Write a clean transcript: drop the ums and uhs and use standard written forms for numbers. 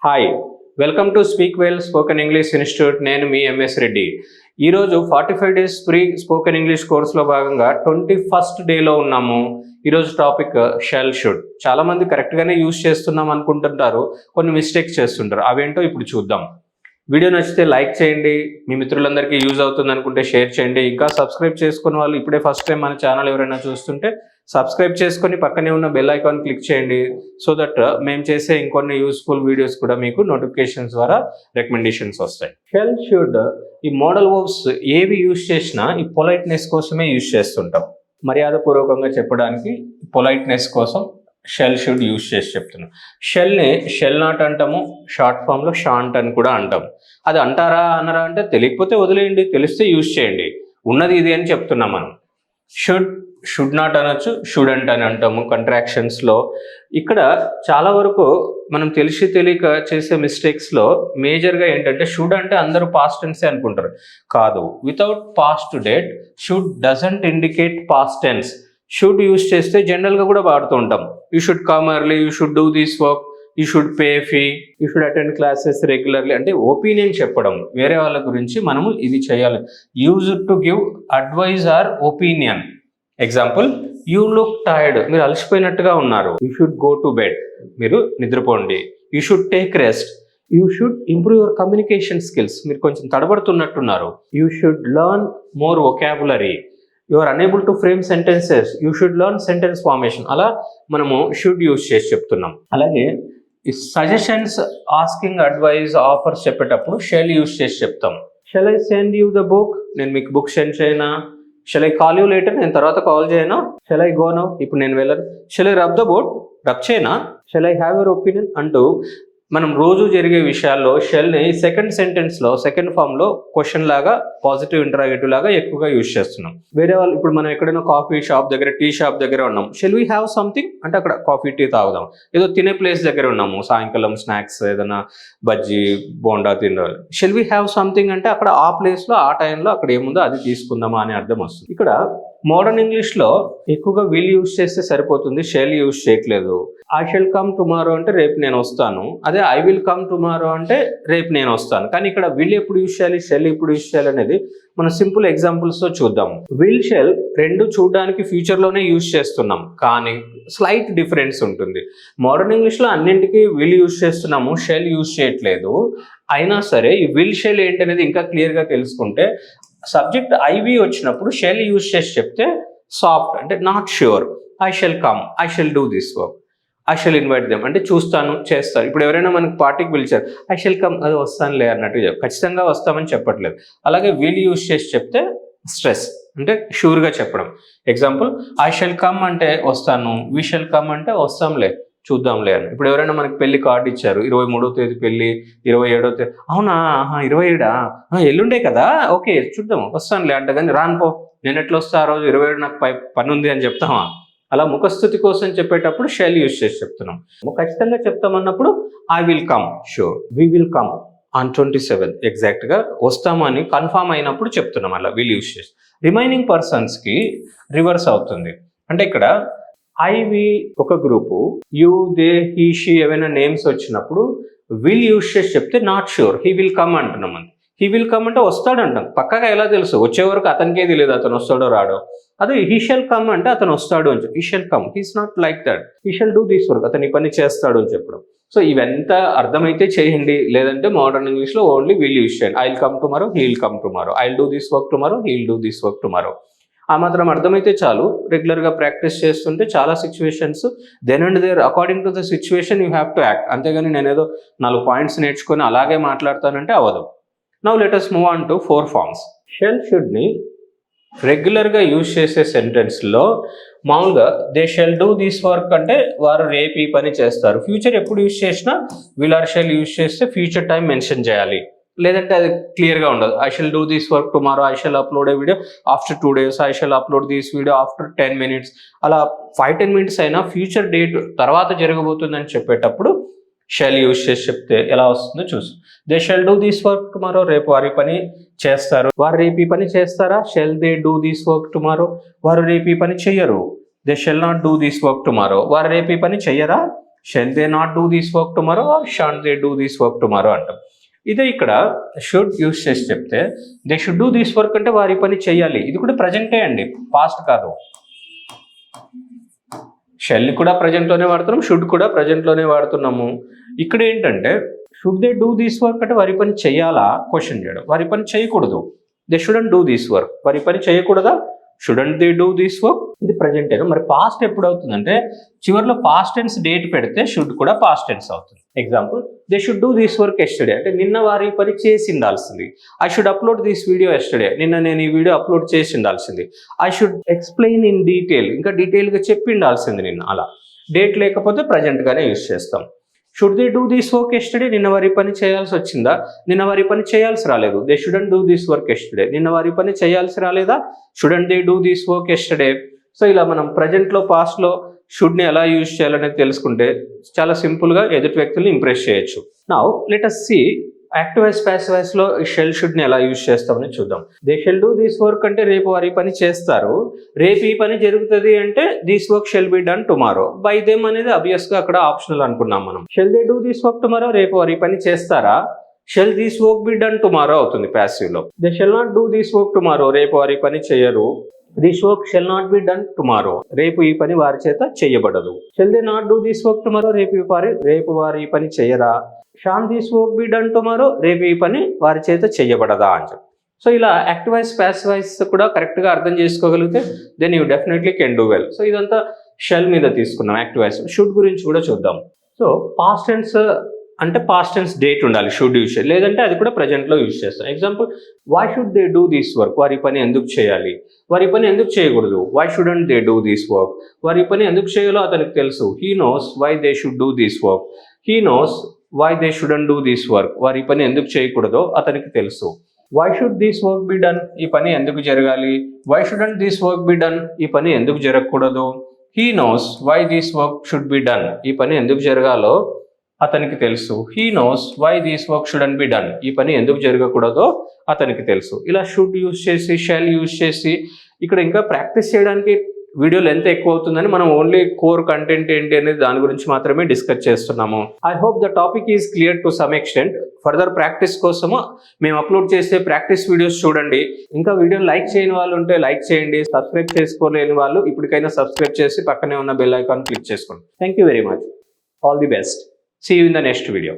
Hi, welcome to speak well spoken English institute. నేను మీ MS Reddy. ఈరోజు 45 days free spoken English కోర్సులో భాగంగా 21st డేలో ఉన్నాము. ఈరోజు టాపిక్ షెల్ షుడ్. చాలామంది కరెక్ట్గానే యూజ్ చేస్తున్నాం అనుకుంటుంటారు, కొన్ని మిస్టేక్స్ చేస్తుంటారు. అవేంటో ఇప్పుడు చూద్దాం. వీడియో నచ్చితే లైక్ చేయండి, మీ మిత్రులందరికీ యూజ్ అవుతుంది అనుకుంటే షేర్ చేయండి. ఇంకా సబ్స్క్రైబ్ చేసుకున్న వాళ్ళు ఇప్పుడే ఫస్ట్ టైం మన ఛానల్ ఎవరైనా చూస్తుంటే సబ్స్క్రైబ్ చేసుకొని పక్కనే ఉన్న బెల్ ఐకాన్ క్లిక్ చేయండి. సో దట్ మేము చేసే ఇంకొన్ని యూస్ఫుల్ వీడియోస్ కూడా మీకు నోటిఫికేషన్స్ ద్వారా రికమెండేషన్స్ వస్తాయి. షెల్ షుడ్ ఈ మోడల్ వర్బ్స్ ఏవి యూజ్ చేసినా ఈ పొలైట్నెస్ కోసమే యూజ్ చేస్తుంటాం. మర్యాదపూర్వకంగా చెప్పడానికి పొలైట్నెస్ కోసం షెల్ షుడ్ యూజ్ చేసి చెప్తున్నాం. షెల్ని షెల్ నాట్ అంటాము, షార్ట్ ఫామ్లో షాంట్ అని కూడా అంటాం. అది అంటారా అనరా అంటే తెలియకపోతే వదిలేయండి, తెలిస్తే యూజ్ చేయండి. ఉన్నది ఇది అని చెప్తున్నాం మనం. షుడ్ నాట్ అనొచ్చు, షుడెంట్ అని అంటాము కంట్రాక్షన్స్లో. ఇక్కడ చాలా వరకు మనం తెలిసి తెలియక చేసే మిస్టేక్స్లో మేజర్గా ఏంటంటే షుడ్ అంటే అందరూ పాస్ట్ టెన్సే అనుకుంటారు. కాదు, without past date should doesn't indicate past tense. Should use చేస్తే జనరల్గా కూడా వాడుతూ ఉంటాం. You should come early, you should do this work, you should pay fee, you should attend classes regularly. అంటే ఒపీనియన్ చెప్పడం, వేరే వాళ్ళ గురించి మనము ఇది చేయాలి. Use to give advice or opinion. Example, you look tired, మీరు అలసిపోయినట్టుగా ఉన్నారు. You should go to bed, మీరు నిద్రపోండి. You should take rest, you should improve your communication skills, మీరు కొంచెం తడబడుతున్నట్టున్నారు. You should learn more vocabulary, you are unable to frame sentences, you should learn sentence formation. అలా మనము should use చేసి చెప్తున్నాం. అలాగే ఈ సజెషన్స్, ఆస్కింగ్ అడ్వైజ్, ఆఫర్స్ చెప్పేటప్పుడు షెల్ యూజ్ చేసి చెప్తాం. Shall I send you the book, నేను మీకు బుక్ సెండ్ చేయనా? Shall I call you later, నేను తర్వాత కాల్ చేయనా? షెల్ ఐ గో నౌ, ఇప్పుడు నేను వెళ్ళను. Shall I rub the board, rub చేయనా? Shall I have your opinion అంటూ మనం రోజు జరిగే విషయాల్లో షెల్ని సెకండ్ సెంటెన్స్లో సెకండ్ ఫామ్లో క్వశ్చన్ లాగా, పాజిటివ్ ఇంటరాగేటివ్ లాగా ఎక్కువగా యూజ్ చేస్తున్నాం. వేరే వాళ్ళు, ఇప్పుడు మనం ఎక్కడైనా కాఫీ షాప్ దగ్గర, టీ షాప్ దగ్గర ఉన్నాం, షెల్ వీ హ్యావ్ సంథింగ్ అంటే అక్కడ కాఫీ టీ తాగుదాం. ఏదో తినే ప్లేస్ దగ్గర ఉన్నాము, సాయంకాలం స్నాక్స్ ఏదైనా బజ్జీ బోండా తినాలి. షెల్ వీ హ్యావ్ సంథింగ్ అంటే అక్కడ ఆ ప్లేస్లో ఆ టైంలో అక్కడ ఏముందో అది తీసుకుందామా అనే అర్థం వస్తుంది. ఇక్కడ మోడర్న్ ఇంగ్లీష్లో ఎక్కువగా విల్ యూజ్ చేస్తే సరిపోతుంది, షెల్ యూజ్ చేయట్లేదు. ఐ షెల్ కమ్ టుమారో అంటే రేపు నేను వస్తాను. అదే ఐ విల్ కమ్ టుమారో అంటే రేపు నేను వస్తాను. కానీ ఇక్కడ విల్ ఎప్పుడు యూజ్ చేయాలి, షెల్ ఎప్పుడు యూజ్ చేయాలి అనేది మనం సింపుల్ ఎగ్జాంపుల్స్తో చూద్దాం. విల్, షెల్ రెండు చూడడానికి ఫ్యూచర్లోనే యూజ్ చేస్తున్నాం, కానీ స్లైట్ డిఫరెన్స్ ఉంటుంది. మోడర్న్ ఇంగ్లీష్లో అన్నింటికీ విల్ యూజ్ చేస్తున్నాము, షెల్ యూజ్ చేయట్లేదు. అయినా సరే ఈ విల్, షెల్ ఏంటనేది ఇంకా క్లియర్గా తెలుసుకుంటే, సబ్జెక్ట్ ఐవి వచ్చినప్పుడు షెల్ యూజ్ చేసి చెప్తే సాఫ్ట్ అంటే not sure. I shall come, I shall do this work, I shall invite them అంటే చూస్తాను, చేస్తాను. ఇప్పుడు ఎవరైనా మనకి పార్టీకి పిలిచారు, ఐ షెల్ కమ్, అది వస్తానులే అన్నట్టు ఖచ్చితంగా వస్తామని చెప్పట్లేదు. అలాగే విల్ యూజ్ చేసి చెప్తే స్ట్రెస్ అంటే షూర్గా చెప్పడం. ఎగ్జాంపుల్, ఐ షెల్ కమ్ అంటే వస్తాను, వి షెల్ కమ్ అంటే వస్తాంలే, చూద్దాంలే అని. ఇప్పుడు ఎవరైనా మనకి పెళ్లి కార్డు ఇచ్చారు, 23వ తేదీ పెళ్లి, 27వ తేదీ, అవునా 27 ఎల్లుండే కదా, ఓకే చూద్దాం వస్తానులే అంట. కానీ రానుపో, నేను ఎట్లా వస్తా, ఆ రోజు 27 నాకు పని ఉంది అని చెప్తామా? అలా ముఖస్థుతి కోసం చెప్పేటప్పుడు షెల్ యూజ్ చేసి చెప్తున్నాం. ఖచ్చితంగా చెప్తామన్నప్పుడు I will come sure, we will come on 27 ఎగ్జాక్ట్గా వస్తామని కన్ఫామ్ అయినప్పుడు చెప్తున్నాం. అలా విల్ యూజ్ చేసి. రిమైనింగ్ పర్సన్స్కి రివర్స్ అవుతుంది. అంటే ఇక్కడ ఐ వి ఒక group, you they he she ఏవైనా నేమ్స్ వచ్చినప్పుడు విల్ యూజ్ చేసి చెప్తే not sure, he will come అంటున్నాం. అంతే, హీ విల్ కమ్ అంటే వస్తాడంటాం. పక్కగా ఎలా తెలుసు? వచ్చే వరకు అతనికే తెలియదు అతను వస్తాడో రాడో. అదే హీ షెల్ కమ్ అంటే అతను వస్తాడు అని చెప్పి, he shall come, he's not like that, he shall do this work, అతను ఈ పని చేస్తాడు అని చెప్పడం. సో ఇవంతా అర్థమైతే చేయండి, లేదంటే మోడర్న్ ఇంగ్లీష్లో ఓన్లీ విల్ యూజ్ చేయండి. I will come tomorrow, he will come tomorrow, I will do this work tomorrow, he will do this work tomorrow. ఆ మాత్రం అర్థమైతే చాలు. రెగ్యులర్గా ప్రాక్టీస్ చేస్తుంటే చాలా situations then and there according to the situation you have to act. అంతేగాని నేను ఏదో 4 పాయింట్స్ నేర్చుకొని అలాగే మాట్లాడతానంటే అవ్వదు. Now let us move on to 4 forms. Shall షుడ్ని రెగ్యులర్గా యూజ్ చేసే సెంటెన్స్లో మామూలుగా they shall do this work అంటే వారు రేపు ఈ పని చేస్తారు. ఫ్యూచర్ ఎప్పుడు యూజ్ చేసినా విల్ ఆర్ షెల్ యూజ్ చేస్తే ఫ్యూచర్ టైం మెన్షన్ చేయాలి, లేదంటే అది క్లియర్గా ఉండదు. I shall do this work tomorrow, I shall upload A video after 2 days, I shall upload this video after 10 minutes. అలా 5-10 minutes అయినా ఫ్యూచర్ డేట్ తర్వాత జరగబోతుందని చెప్పేటప్పుడు షెల్ యూజ్ చేసి చెప్తే ఎలా వస్తుందో చూసి. They shall do this work tomorrow, రేపు వారి పని చేస్తారు. వారు రేపు ఈ పని చేస్తారా? Shall they do this work tomorrow, వారు రేపు ఈ పని చెయ్యరు. They shall not do this work tomorrow, వారు రేపు ఈ పని చెయ్యరా? Shall they not do this work tomorrow or shan't they do this work tomorrow అంటాం. ఇదే ఇక్కడ షుడ్ యూస్ చేసి చెప్తే they should do this work అంటే వారి పని చేయాలి. ఇది కూడా ప్రజెంటే అండి, పాస్ట్ కాదు. షెల్ కూడా ప్రజెంట్లోనే వాడుతున్నాం, షుడ్ కూడా ప్రజెంట్లోనే వాడుతున్నాము. ఇక్కడ ఏంటంటే should they do this work అంటే వారి పని చేయాలా క్వశ్చన్ చేయడం, వారి పని చేయకూడదు. They shouldn't do this work, వారి పని చేయకూడదా, student they do this work. ఇది ప్రజెంట్ టెన్స్. మరి పాస్ట్ ఎప్పుడు అవుతుందంటే చివరిలో పాస్ట్ టెన్స్ డేట్ పెడితే షుడ్ కూడా పాస్ట్ టెన్స్ అవుతుంది. Example, they should do this work yesterday అంటే నిన్న వారి పని చేసి ఉండాల్సింది. I should upload this video yesterday, నిన్న నేను ఈ వీడియో అప్లోడ్ చేసి ఉండాల్సింది. I should explain in detail, ఇంకా డీటెయిల్గా చెప్పి ఉండాల్సింది నిన్న. అలా డేట్ లేకపోతే ప్రజెంట్గానే యూస్ చేస్తాం. Should they do this work yesterday, నిన్న వారి పని చేయాల్సి వచ్చిందా, నిన్న వారి పని చేయాల్సి రాలేదు. They shouldn't do this work yesterday, నిన్న వారి పని చేయాల్సి రాలేదా, student they do this work yesterday. So ఇలా మనం ప్రజెంట్లో పాస్ట్లో షుడ్ని ఎలా యూజ్ చేయాలనేది తెలుసుకుంటే చాలా సింపుల్గా ఎదుటి వ్యక్తుల్ని ఇంప్రెస్ చేయొచ్చు. Now let us see active voice passive వాయిస్లో షెల్ షుడ్ని ఎలా యూజ్ చేస్తామని చూద్దాం. They shall do this work అంటే రేపు వారి పని చేస్తారు, రేపు ఈ పని జరుగుతుంది అంటే this work shall be done tomorrow. By them అనేది అబ్వియస్గా అక్కడ ఆప్షనల్ అనుకున్నాం మనం. Shall they do this work tomorrow, రేపు వారి పని చేస్తారా, shall this work be done tomorrow అవుతుంది ప్యాసివ్లో. They shall not do this work tomorrow, రేపు వారి పని చేయరు. This work shall not be done tomorrow, రేపు ఈ పని వారి చేత చేయబడదు. Shall they not do this work tomorrow, రేపు వారి ఈ పని చేయరా. Shan't this work be done tomorrow, రేపు ఈ పని వారి చేత చేయబడదా అని చెప్పి. సో ఇలా యాక్టివ్ వాయిస్ ప్యాసివ్ వాయిస్ కూడా కరెక్ట్గా అర్థం చేసుకోగలిగితే then you definitely can do well. So ఇదంతా షెల్ మీద తీసుకున్నాం యాక్టివ్ వాయిస్. షుడ్ గురించి కూడా చూద్దాం. సో పాస్ట్ టెన్స్ అంటే పాస్ట్ టెన్స్ డేట్ ఉండాలి షుడ్ యూజ్ చేయాలి, లేదంటే అది కూడా ప్రజెంట్లో యూజ్ చేస్తాం. Example, why should they do this work, వారి పని ఎందుకు చేయాలి, వారి పని ఎందుకు చేయకూడదు. Why shouldn't they do this work, వారి పని ఎందుకు చేయాలో అతనికి తెలుసు. He knows why they should do this work, he knows why they shouldn't do this work, వారి పని ఎందుకు చేయకూడదో అతనికి తెలుసు. Why should this work be done, ఈ పని ఎందుకు జరగాలి. Why shouldn't this work be done, ఈ పని ఎందుకు జరగకూడదు. He knows why this work should be done, ఈ పని ఎందుకు జరగాలో అతనికి తెలుసు. He knows why this work shouldn't be done, ఈ పని ఎందుకు జరగకూడదో అతనికి తెలుసు. ఇలా షుడ్ యూజ్ చేసి షెల్ యూజ్ చేసి ఇక్కడ ఇంకా ప్రాక్టీస్ చేయడానికి వీడియో లెంత్ ఎక్కువ అవుతుందని మనం ఓన్లీ కోర్ కంటెంట్ ఏంటి అనేది దాని గురించి మాత్రమే డిస్కస్ చేస్తున్నాము. I hope the topic is clear to some extent. Further practice కోసము మేము అప్లోడ్ చేసే ప్రాక్టీస్ వీడియోస్ చూడండి. ఇంకా వీడియోని లైక్ చేయని వాళ్ళు ఉంటే లైక్ చేయండి. సబ్స్క్రైబ్ చేసుకోలేని వాళ్ళు ఇప్పటికైనా సబ్స్క్రైబ్ చేసి పక్కనే ఉన్న బెల్ ఐకాన్ క్లిక్ చేసుకోండి. Thank you very much. All the best. See you in the next video.